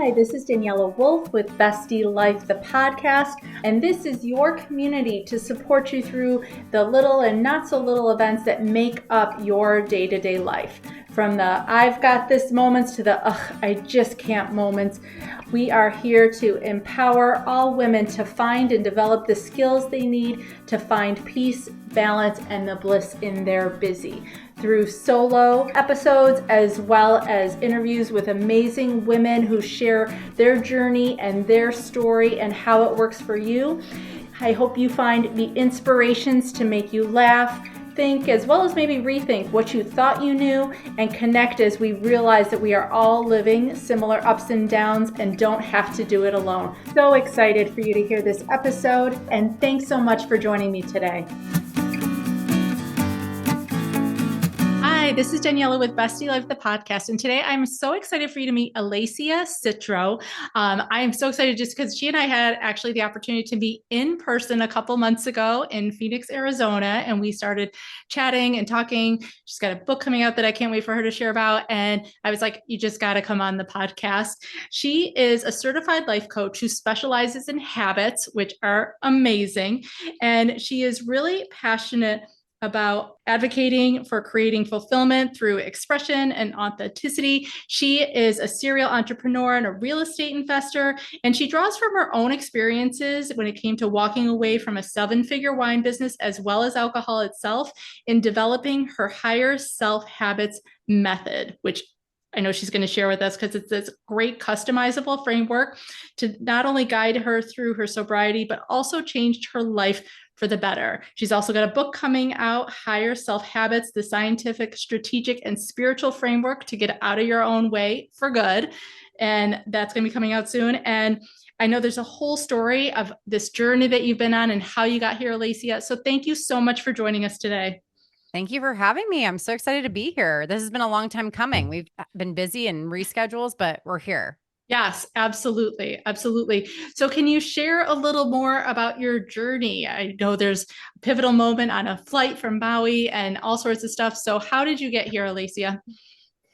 Hi, this is Daniela Wolf with Bestie Life, the podcast, and this is your community to support you through the little and not so little events that make up your day-to-day life. From the I've got this moments to the I just can't moments. We are here to empower all women to find and develop the skills they need to find peace, balance, and the bliss in their busy. Through solo episodes as well as interviews with amazing women who share their journey and their story and how it works for you. I hope you find the inspirations to make you laugh, think, as well as maybe rethink what you thought you knew, and connect as we realize that we are all living similar ups and downs and don't have to do it alone. So excited for you to hear this episode, and thanks so much for joining me today. Hi, this is Daniela with Bestie Life, the podcast. And today I'm so excited for you to meet Alessia Citro. I am so excited just because she and I had actually the opportunity to meet in person a couple months ago in Phoenix, Arizona. And we started chatting and talking. She's got a book coming out that I can't wait for her to share about. And I was like, you just got to come on the podcast. She is a certified life coach who specializes in habits, which are amazing. And she is really passionate about advocating for creating fulfillment through expression and authenticity. She is a serial entrepreneur and a real estate investor, and she draws from her own experiences when it came to walking away from a 7-figure wine business as well as alcohol itself in developing her higher self habits method, which I know she's going to share with us because it's this great customizable framework to not only guide her through her sobriety, but also changed her life for the better. She's also got a book coming out, Higher Self Habits, the scientific, strategic, and spiritual framework to get out of your own way for good. And that's going to be coming out soon. And I know there's a whole story of this journey that you've been on and how you got here, Alessia. So thank you so much for joining us today. Thank you for having me. I'm so excited to be here. This has been a long time coming. We've been busy and reschedules, but we're here. Yes, absolutely. Absolutely. So can you share a little more about your journey? I know there's a pivotal moment on a flight from Maui and all sorts of stuff. So how did you get here, Alessia?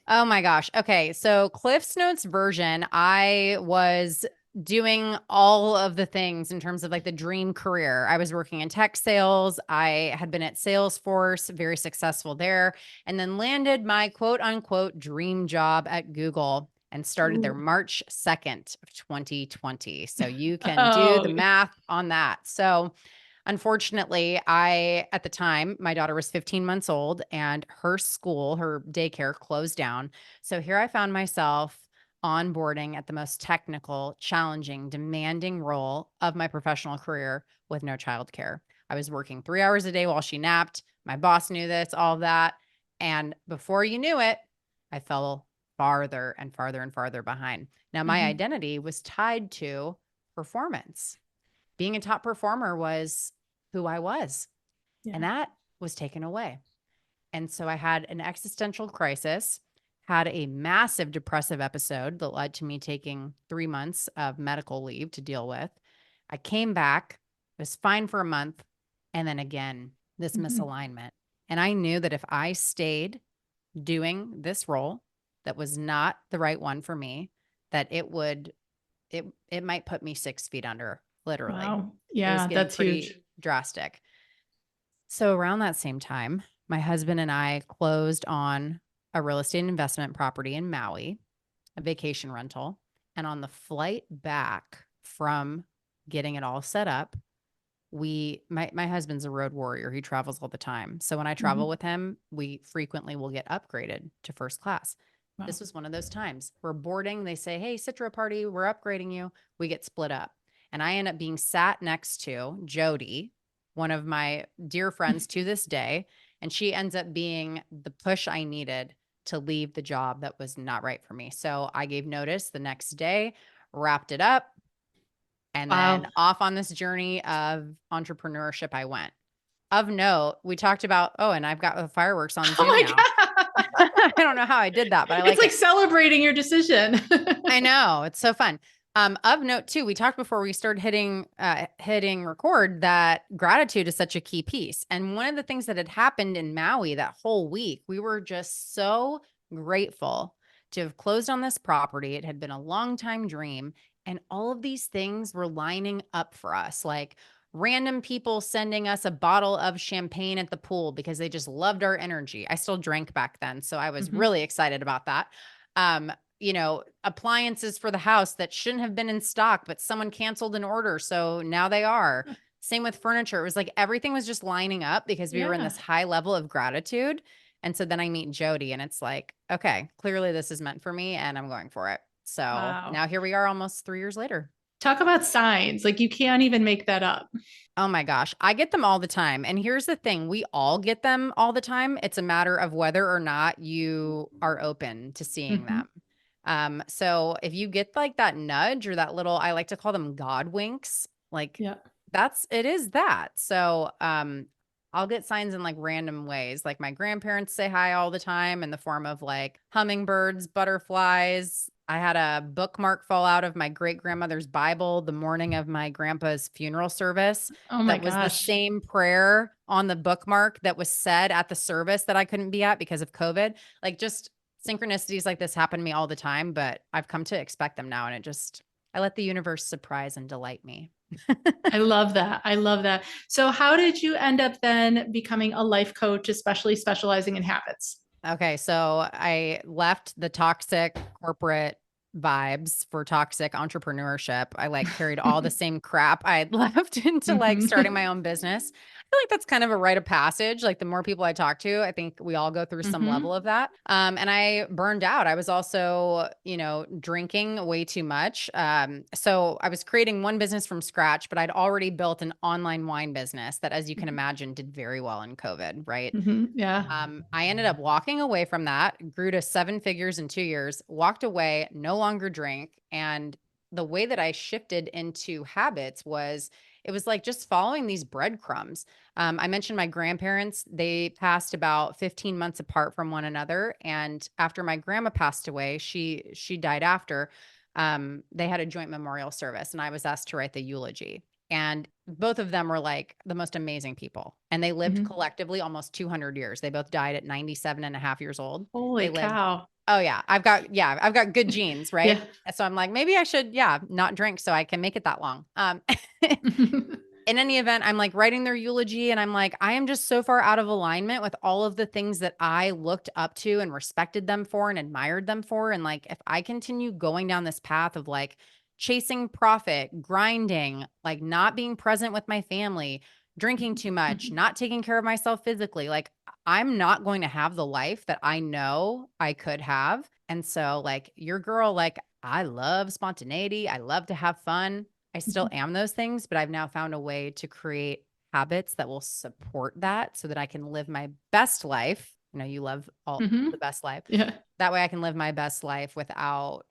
Oh my gosh. Okay. So Cliff's Notes version, I was doing all of the things in terms of like the dream career. I was working in tech sales. I had been at Salesforce, very successful there, and then landed my quote unquote dream job at Google and started there March 2nd of 2020. So you can do the math on that. So unfortunately, at the time, my daughter was 15 months old and her school, her daycare closed down. So here I found myself onboarding at the most technical, challenging, demanding role of my professional career with no childcare. I was working 3 hours a day while she napped. My boss knew this, all of that. And before you knew it, I fell farther and farther and farther behind. Now, my identity was tied to performance. Being a top performer was who I was, and that was taken away. And so I had an existential crisis, had a massive depressive episode that led to me taking 3 months of medical leave to deal with. I came back, was fine for a month, and then again, this misalignment. And I knew that if I stayed doing this role that was not the right one for me, that it might put me 6 feet under. Literally. Wow. Yeah, that's huge. Drastic. So around that same time, my husband and I closed on a real estate investment property in Maui, a vacation rental. And on the flight back from getting it all set up, my husband's a road warrior. He travels all the time. So when I travel with him, we frequently will get upgraded to first class. Wow. This was one of those times. We're boarding. They say, hey, Citro party, we're upgrading you. We get split up. And I end up being sat next to Jody, one of my dear friends to this day. And she ends up being the push I needed to leave the job that was not right for me. So I gave notice the next day, wrapped it up, and then off on this journey of entrepreneurship I went. Of note, we talked about, and I've got the fireworks on Zoom now. I don't know how I did that, but I like it. It's like celebrating your decision. I know. It's so fun. Of note too, we talked before we started hitting record that gratitude is such a key piece. And one of the things that had happened in Maui that whole week, we were just so grateful to have closed on this property. It had been a long time dream. And all of these things were lining up for us. Like random people sending us a bottle of champagne at the pool because they just loved our energy. I still drank back then. So I was Mhm. really excited about that. Um, appliances for the house that shouldn't have been in stock, but someone canceled an order. So now they are. Same with furniture. It was like everything was just lining up because we were in Yeah. this high level of gratitude. And so then I meet Jody and it's like, okay, clearly this is meant for me and I'm going for it. So Wow. now here we are almost 3 years later. Talk about signs. Like you can't even make that up. Oh my gosh, I get them all the time. And here's the thing, we all get them all the time. It's a matter of whether or not you are open to seeing Mhm. them. So if you get like that nudge or that little, I like to call them God winks, like Yeah. it is that. So I'll get signs in like random ways. Like my grandparents say hi all the time in the form of like hummingbirds, butterflies. I had a bookmark fall out of my great grandmother's Bible the morning of my grandpa's funeral service. Oh my That was the gosh. same prayer on the bookmark that was said at the service that I couldn't be at because of COVID. Like just synchronicities like this happen to me all the time, but I've come to expect them now. And I let the universe surprise and delight me. I love that. I love that. So how did you end up then becoming a life coach, especially specializing in habits? Okay, so I left the toxic corporate vibes for toxic entrepreneurship. I like carried all the same crap I had left into like starting Mhm. my own business. I feel like that's kind of a rite of passage. Like the more people I talk to, I think we all go through some Mhm. level of that. And I burned out. I was also, drinking way too much. So I was creating one business from scratch, but I'd already built an online wine business that, as you can imagine, did very well in COVID, right? Mhm. Yeah. I ended up walking away from that, grew to 7 figures in 2 years, walked away, no longer drank. And the way that I shifted into habits was it was like just following these breadcrumbs. I mentioned my grandparents, they passed about 15 months apart from one another. And after my grandma passed away, she died after. They had a joint memorial service and I was asked to write the eulogy. And both of them were like the most amazing people. And they lived Mhm. collectively almost 200 years. They both died at 97 and a half years old. Holy They lived, cow. oh yeah, I've got good genes, right? Yeah. So I'm like, maybe I should, yeah, not drink so I can make it that long. In any event, I'm like writing their eulogy and I'm like, I am just so far out of alignment with all of the things that I looked up to and respected them for and admired them for. And like, if I continue going down this path of like chasing profit, grinding, like not being present with my family, drinking too much, not taking care of myself physically, like I'm not going to have the life that I know I could have. And so, like, your girl, like, I love spontaneity. I love to have fun. I still am those things, but I've now found a way to create habits that will support that so that I can live my best life. You love all the Mhm. best life. Yeah. That way I can live my best life without,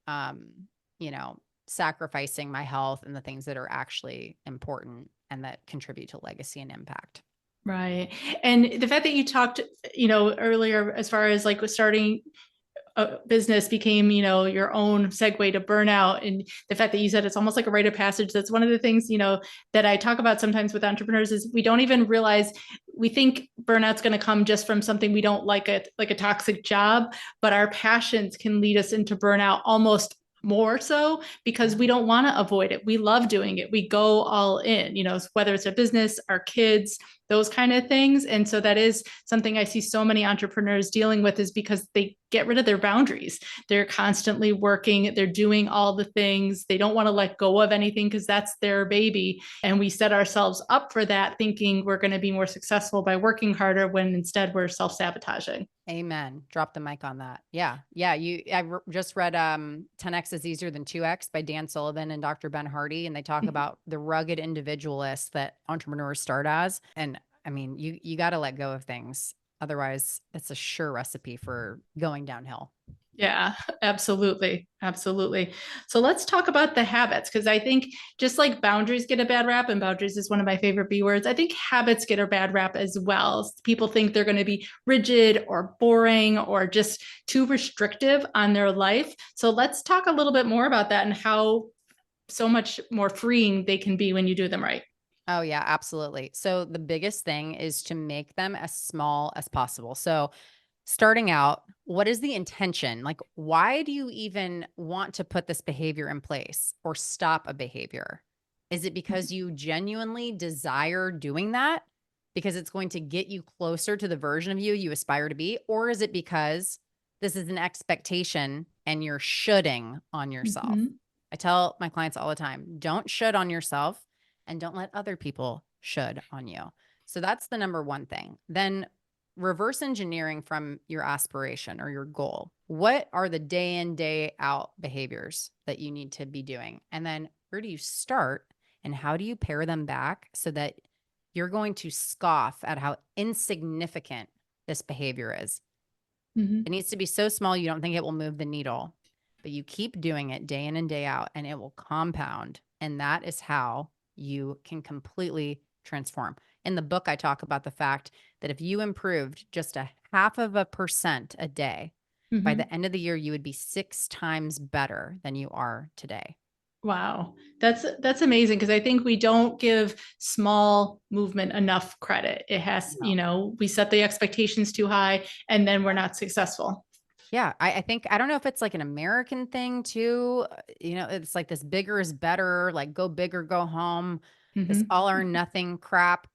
you know, sacrificing my health and the things that are actually important and that contribute to legacy and impact. Right. And the fact that you talked, earlier as far as like starting a business became, your own segue to burnout. And the fact that you said it's almost like a rite of passage. That's one of the things, that I talk about sometimes with entrepreneurs is we don't even realize we think burnout's going to come just from something we don't like, like a toxic job, but our passions can lead us into burnout almost more so because Yeah. we don't want to avoid it. We love doing it. We go all in, whether it's a business, our kids, those kind of things. And so that is something I see so many entrepreneurs dealing with is because they get rid of their boundaries. They're constantly working, they're doing all the things. They don't want to let go of anything because that's their baby. And we set ourselves up for that thinking we're going to be more successful by working harder when instead we're self-sabotaging. Amen. Drop the mic on that. Yeah. Yeah. Just read 10X is easier than 2X by Dan Sullivan and Dr. Ben Hardy. And they talk about the rugged individualists that entrepreneurs start as. And I mean, you got to let go of things. Otherwise, it's a sure recipe for going downhill. Yeah, absolutely. Absolutely. So let's talk about the habits because I think just like boundaries get a bad rap, and boundaries is one of my favorite B words, I think habits get a bad rap as well. People think they're going to be rigid or boring or just too restrictive on their life. So let's talk a little bit more about that and how so much more freeing they can be when you do them right. Oh, yeah, absolutely. So the biggest thing is to make them as small as possible. So starting out, what is the intention? Like, why do you even want to put this behavior in place or stop a behavior? Is it because you genuinely desire doing that because it's going to get you closer to the version of you aspire to be? Or is it because this is an expectation and you're shoulding on yourself? Mhm. I tell my clients all the time, don't should on yourself and don't let other people should on you. So that's the number one thing. Then reverse engineering from your aspiration or your goal. What are the day in, day out behaviors that you need to be doing? And then where do you start and how do you pare them back so that you're going to scoff at how insignificant this behavior is? Mhm. It needs to be so small you don't think it will move the needle, but you keep doing it day in and day out and it will compound. And that is how you can completely transform. In the book, I talk about the fact that if you improved just a 0.5% a day, by Mhm. the end of the year, you would be 6 times better than you are today. Wow. That's amazing because I think we don't give small movement enough credit. It has, No. we set the expectations too high and then we're not successful. Yeah, I think I don't know if it's like an American thing too. It's like this bigger is better, like go big or go home, this Mhm. all or nothing crap.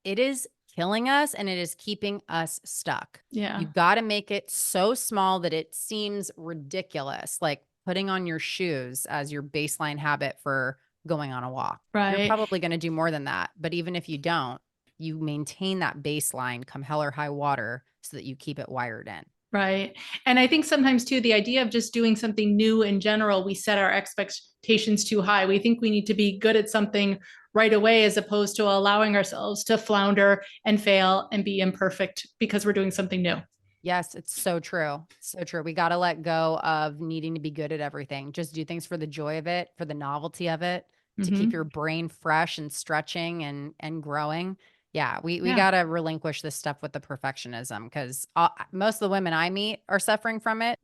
It is killing us and it is keeping us stuck. Yeah. You got to make it so small that it seems ridiculous, like putting on your shoes as your baseline habit for going on a walk. You're Right. probably going to do more than that. But even if you don't, you maintain that baseline come hell or high water so that you keep it wired in. Right. And I think sometimes too, the idea of just doing something new in general, we set our expectations too high. We think we need to be good at something right away, as opposed to allowing ourselves to flounder and fail and be imperfect because we're doing something new. Yes, it's so true. So true. We got to let go of needing to be good at everything. Just do things for the joy of it, for the novelty of it, to keep your Hmm. brain fresh and stretching and growing. Yeah, we Yeah. got to relinquish this stuff with the perfectionism because most of the women I meet are suffering from it.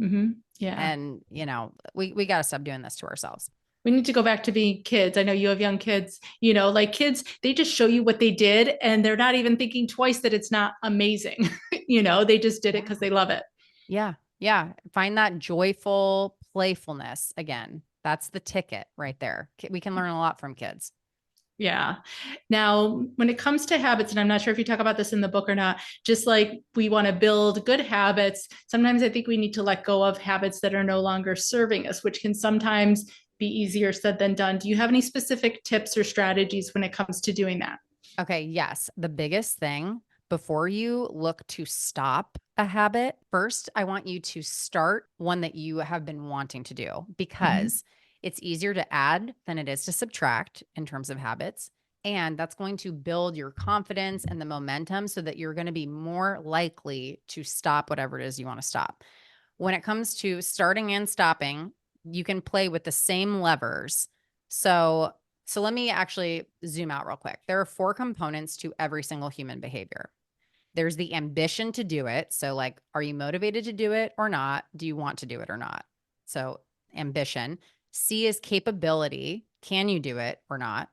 Yeah. And, we got to stop doing this to ourselves. We need to go back to being kids. I know you have young kids, like kids, they just show you what they did and they're not even thinking twice that it's not amazing. They just did it because they love it. Yeah. Yeah. Find that joyful playfulness again. That's the ticket right there. We can learn a lot from kids. Yeah. Now, when it comes to habits, and I'm not sure if you talk about this in the book or not, just like we want to build good habits, sometimes I think we need to let go of habits that are no longer serving us, which can sometimes be easier said than done. Do you have any specific tips or strategies when it comes to doing that? Okay, yes. The biggest thing before you look to stop a habit, first, I want you to start one that you have been wanting to do Mhm. because it's easier to add than it is to subtract in terms of habits. And that's going to build your confidence and the momentum so that you're going to be more likely to stop whatever it is you want to stop. When it comes to starting and stopping, you can play with the same levers. So, so let me actually zoom out real quick. There are 4 components to every single human behavior. There's the ambition to do it. So, like, are you motivated to do it or not? Do you want to do it or not? So, ambition. C is capability. Can you do it or not?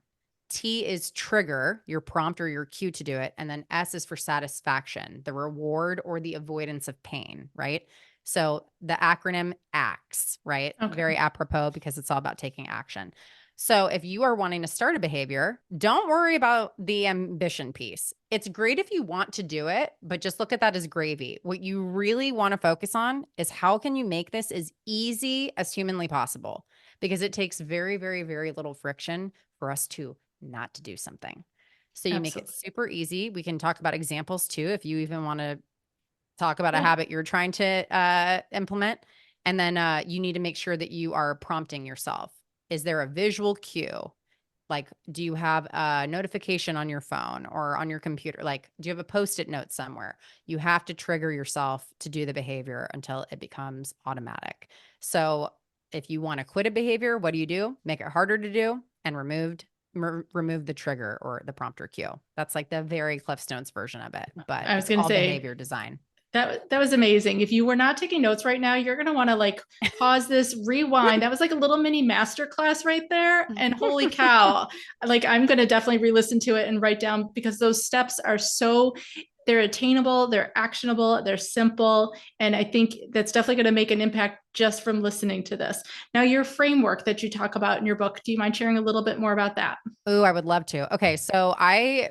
T is trigger, your prompt or your cue to do it. And then S is for satisfaction, the reward or the avoidance of pain, right? So the acronym ACTS, right? Okay. Very apropos because it's all about taking action. So if you are wanting to start a behavior, don't worry about the ambition piece. It's great if you want to do it, but just look at that as gravy. What you really want to focus on is how can you make this as easy as humanly possible? Because it takes very, very, very little friction for us to not to do something. So you make it Absolutely. super easy. We can talk about examples too, if you even want to talk about a Yeah. habit you're trying to implement. And then you need to make sure that you are prompting yourself. Is there a visual cue? Like, do you have a notification on your phone or on your computer? Like, do you have a post-it note somewhere? You have to trigger yourself to do the behavior until it becomes automatic. So if you want to quit a behavior, what do? Make it harder to do and remove the trigger or the prompt or cue. That's like the very Cliff Notes version of it, but I was it's going to all say, behavior design. that was amazing. If you were not taking notes right now, you're gonna want to like pause this, rewind. That was like a little mini master class right there. And holy cow, like I'm gonna definitely re-listen to it and write down because those steps are so they're attainable, they're actionable, they're simple. And I think that's definitely going to make an impact just from listening to this. Now, your framework that you talk about in your book, do you mind sharing a little bit more about that? Ooh, I would love to. Okay, so I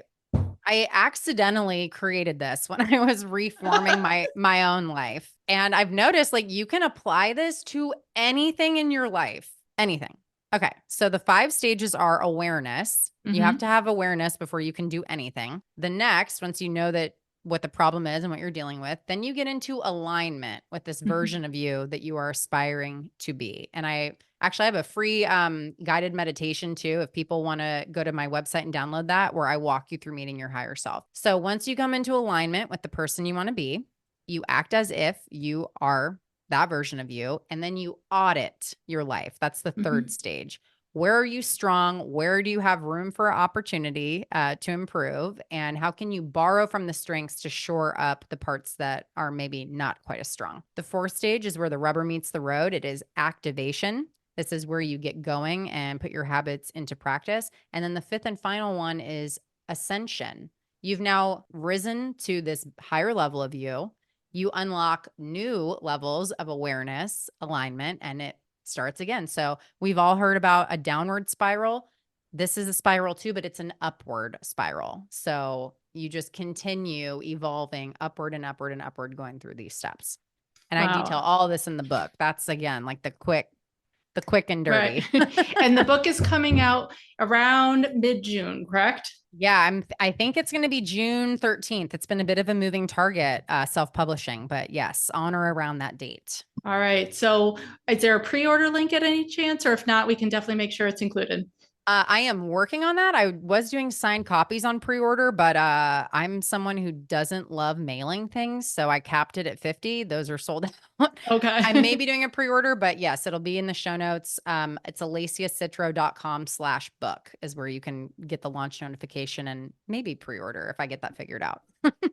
accidentally created this when I was reforming my own life. And I've noticed like you can apply this to anything in your life. Anything. Okay. So the 5 stages are awareness. You have Mm-hmm. to have awareness before you can do anything. The next, once you know that what the problem is and what you're dealing with, then you get into alignment with this Mm-hmm. version of you that you are aspiring to be. And I actually have a free guided meditation too. If people want to go to my website and download that, where I walk you through meeting your higher self. So once you come into alignment with the person you want to be, you act as if you are that version of you, and then you audit your life. That's the Mm-hmm. third stage. Where are you strong? Where do you have room for opportunity to improve? And how can you borrow from the strengths to shore up the parts that are maybe not quite as strong? The fourth stage is where the rubber meets the road. It is activation. This is where you get going and put your habits into practice. And then the fifth and final one is ascension. You've now risen to this higher level of you. You unlock new levels of awareness, alignment, and it starts again. So we've all heard about a downward spiral. This is a spiral too, but it's an upward spiral. So you just continue evolving upward and upward and upward, going through these steps. And I detail Wow. all this in the book. That's again like the quick and Right. dirty. And the book is coming out around mid-June, correct? Yeah, I think it's going to be June 13th. It's been a bit of a moving target, self-publishing, but yes, on or around that date. All right. So is there a pre-order link at any chance? Or if not, we can definitely make sure it's included. I am working on that. I was doing signed copies on pre-order, but I'm someone who doesn't love mailing things, so I capped it at 50. Those are sold out. I may Okay. be doing a pre-order, but yes, it'll be in the show notes. It's alessiacitro.com/book is where you can get the launch notification and maybe pre-order if I get that figured out.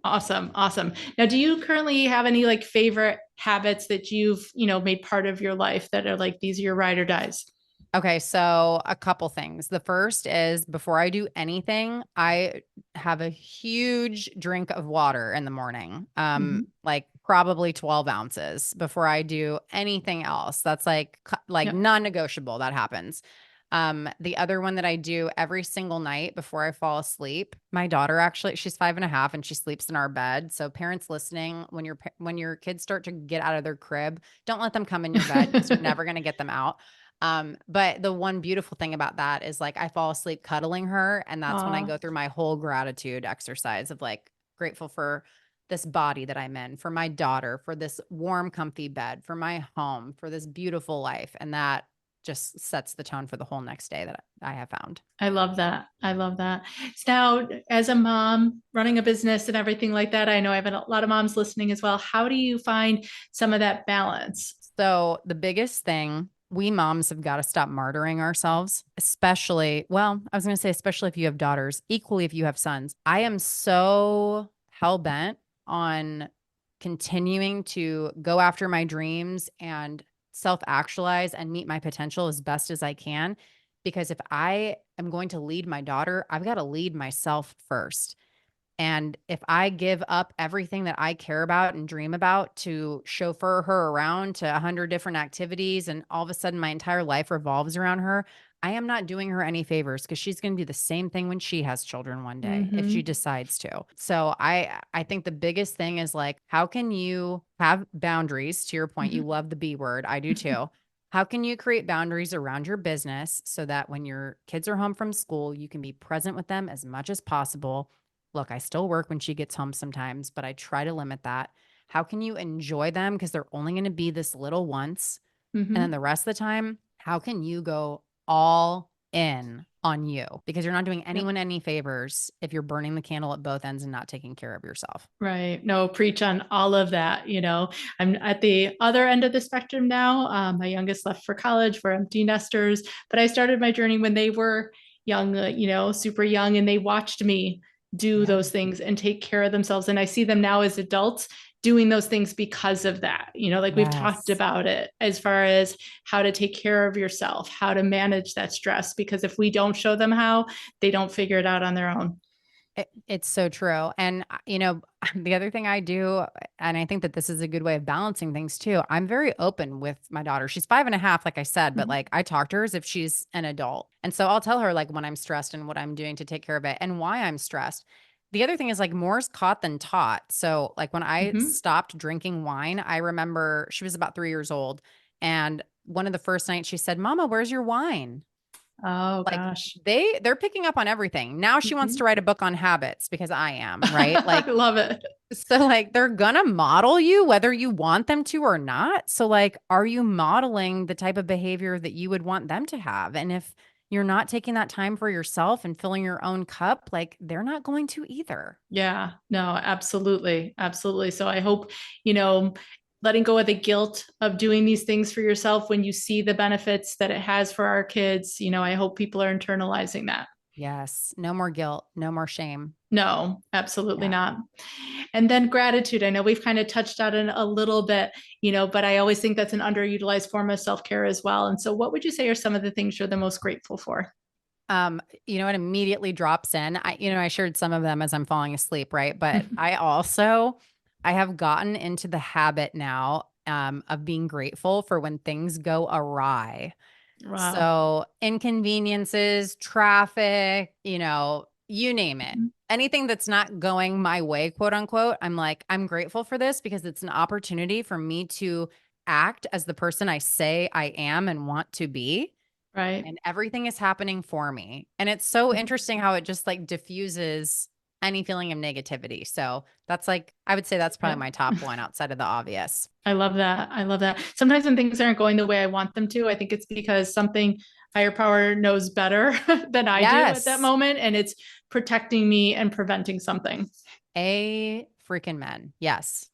Awesome. Awesome. Now, do you currently have any like favorite habits that you've, made part of your life that are like these are your ride or dies? Okay, so a couple things. The first is before I do anything, I have a huge drink of water in the morning, Mhm. like probably 12 ounces before I do anything else. That's like Yep. non-negotiable. That happens. The other one that I do every single night before I fall asleep, my daughter actually, she's 5.5 and she sleeps in our bed. So parents listening, when your kids start to get out of their crib, don't let them come in your bed because you're never going to get them out. But the one beautiful thing about that is like I fall asleep cuddling her. And that's when I Aw. go through my whole gratitude exercise of like grateful for this body that I'm in, for my daughter, for this warm, comfy bed, for my home, for this beautiful life. And that just sets the tone for the whole next day that I have found. I love that. I love that. So now, as a mom running a business and everything like that, I know I have a lot of moms listening as well. How do you find some of that balance? So the biggest thing, we moms have got to stop martyring ourselves, especially, well, I was going to say, especially if you have daughters, equally if you have sons. I am so hell bent on continuing to go after my dreams and self actualize and meet my potential as best as I can. Because if I am going to lead my daughter, I've got to lead myself first. And if I give up everything that I care about and dream about to chauffeur her around to 100 different activities, and all of a sudden my entire life revolves around her, I am not doing her any favors because she's going to do the same thing when she has children one day if she Hmm. decides to. So I think the biggest thing is like, how can you have boundaries? To your point, you Hmm. love the B word. I do too. How can you create boundaries around your business so that when your kids are home from school, you can be present with them as much as possible? Look, I still work when she gets home sometimes, but I try to limit that. How can you enjoy them? Because they're only going to be this little once. And then Hmm. the rest of the time, how can you go all in on you? Because you're not doing Yep. anyone any favors if you're burning the candle at both ends and not taking care of yourself. Right. No, preach on all of that. I'm at the other end of the spectrum now. My youngest left for college. We're empty nesters, but I started my journey when they were young, super young, and they watched me do Yeah. those things and take care of themselves. And I see them now as adults doing those things because of that. Like we've talked Yes. about it as far as how to take care of yourself, how to manage that stress, because if we don't show them how, they don't figure it out on their own. It's so true. And, the other thing I do, and I think that this is a good way of balancing things too. I'm very open with my daughter. She's 5.5, like I said, but Mhm. like I talk to her as if she's an adult. And so I'll tell her like when I'm stressed and what I'm doing to take care of it and why I'm stressed. The other thing is like more's caught than taught. So like when I Mhm. stopped drinking wine, I remember she was about 3 years old. And one of the first nights she said, Mama, where's your wine? Oh Like gosh. they're picking up on everything. Now she wants to Mhm. write a book on habits because I am, right? I Like, love it. so like they're gonna model you whether you want them to or not. So like, are you modeling the type of behavior that you would want them to have? And if you're not taking that time for yourself and filling your own cup, like they're not going to either. Yeah, no, absolutely. Absolutely. So I hope, you know, letting go of the guilt of doing these things for yourself when you see the benefits that it has for our kids, I hope people are internalizing that. Yes. No more guilt, no more shame. No, absolutely Yeah. not. And then gratitude. I know we've kind of touched on it a little bit, but I always think that's an underutilized form of self-care as well. And so what would you say are some of the things you're the most grateful for? It immediately drops in. I shared some of them as I'm falling asleep, right? But I have gotten into the habit now, of being grateful for when things go awry. Wow. So inconveniences, traffic, you name it. Mhm. Anything that's not going my way, quote unquote, I'm like, I'm grateful for this because it's an opportunity for me to act as the person I say I am and want to be, Right. and everything is happening for me. And it's so interesting how it just like diffuses any feeling of negativity. So that's like, I would say that's probably Yeah. my top one outside of the obvious. I love that. I love that. Sometimes when things aren't going the way I want them to, I think it's because something higher power knows better than I do at that Yes. moment. And it's protecting me and preventing something. A freaking men. Yes.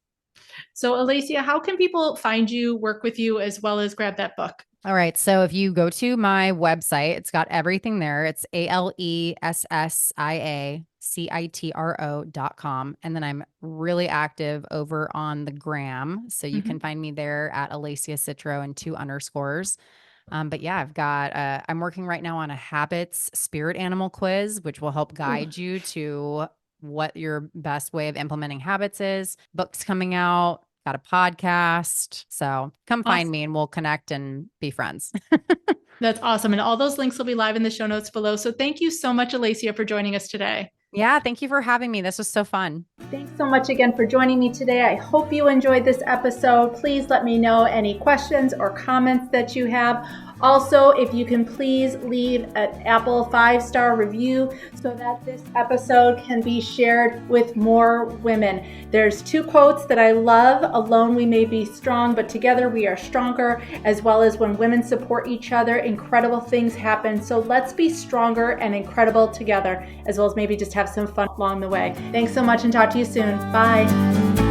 So, Alessia, how can people find you, work with you, as well as grab that book? All right. So if you go to my website, it's got everything there. It's ALESSIACITRO.com. And then I'm really active over on the gram. So you can Mhm. find me there at Alessia Citro and 2 underscores. But yeah, I'm working right now on a habits spirit animal quiz, which will help Ooh, guide you to what your best way of implementing habits is. Books coming out, got a podcast. So come find awesome. me and we'll connect and be friends. That's awesome. And all those links will be live in the show notes below. So, thank you so much, Alessia, for joining us today. Yeah, thank you for having me. This was so fun. Thanks so much again for joining me today. I hope you enjoyed this episode. Please let me know any questions or comments that you have. Also, if you can please leave an Apple 5-star review so that this episode can be shared with more women. There's 2 quotes that I love. Alone we may be strong, but together we are stronger, as well as when women support each other, incredible things happen. So let's be stronger and incredible together, as well as maybe just have some fun along the way. Thanks so much and talk to you soon. Bye.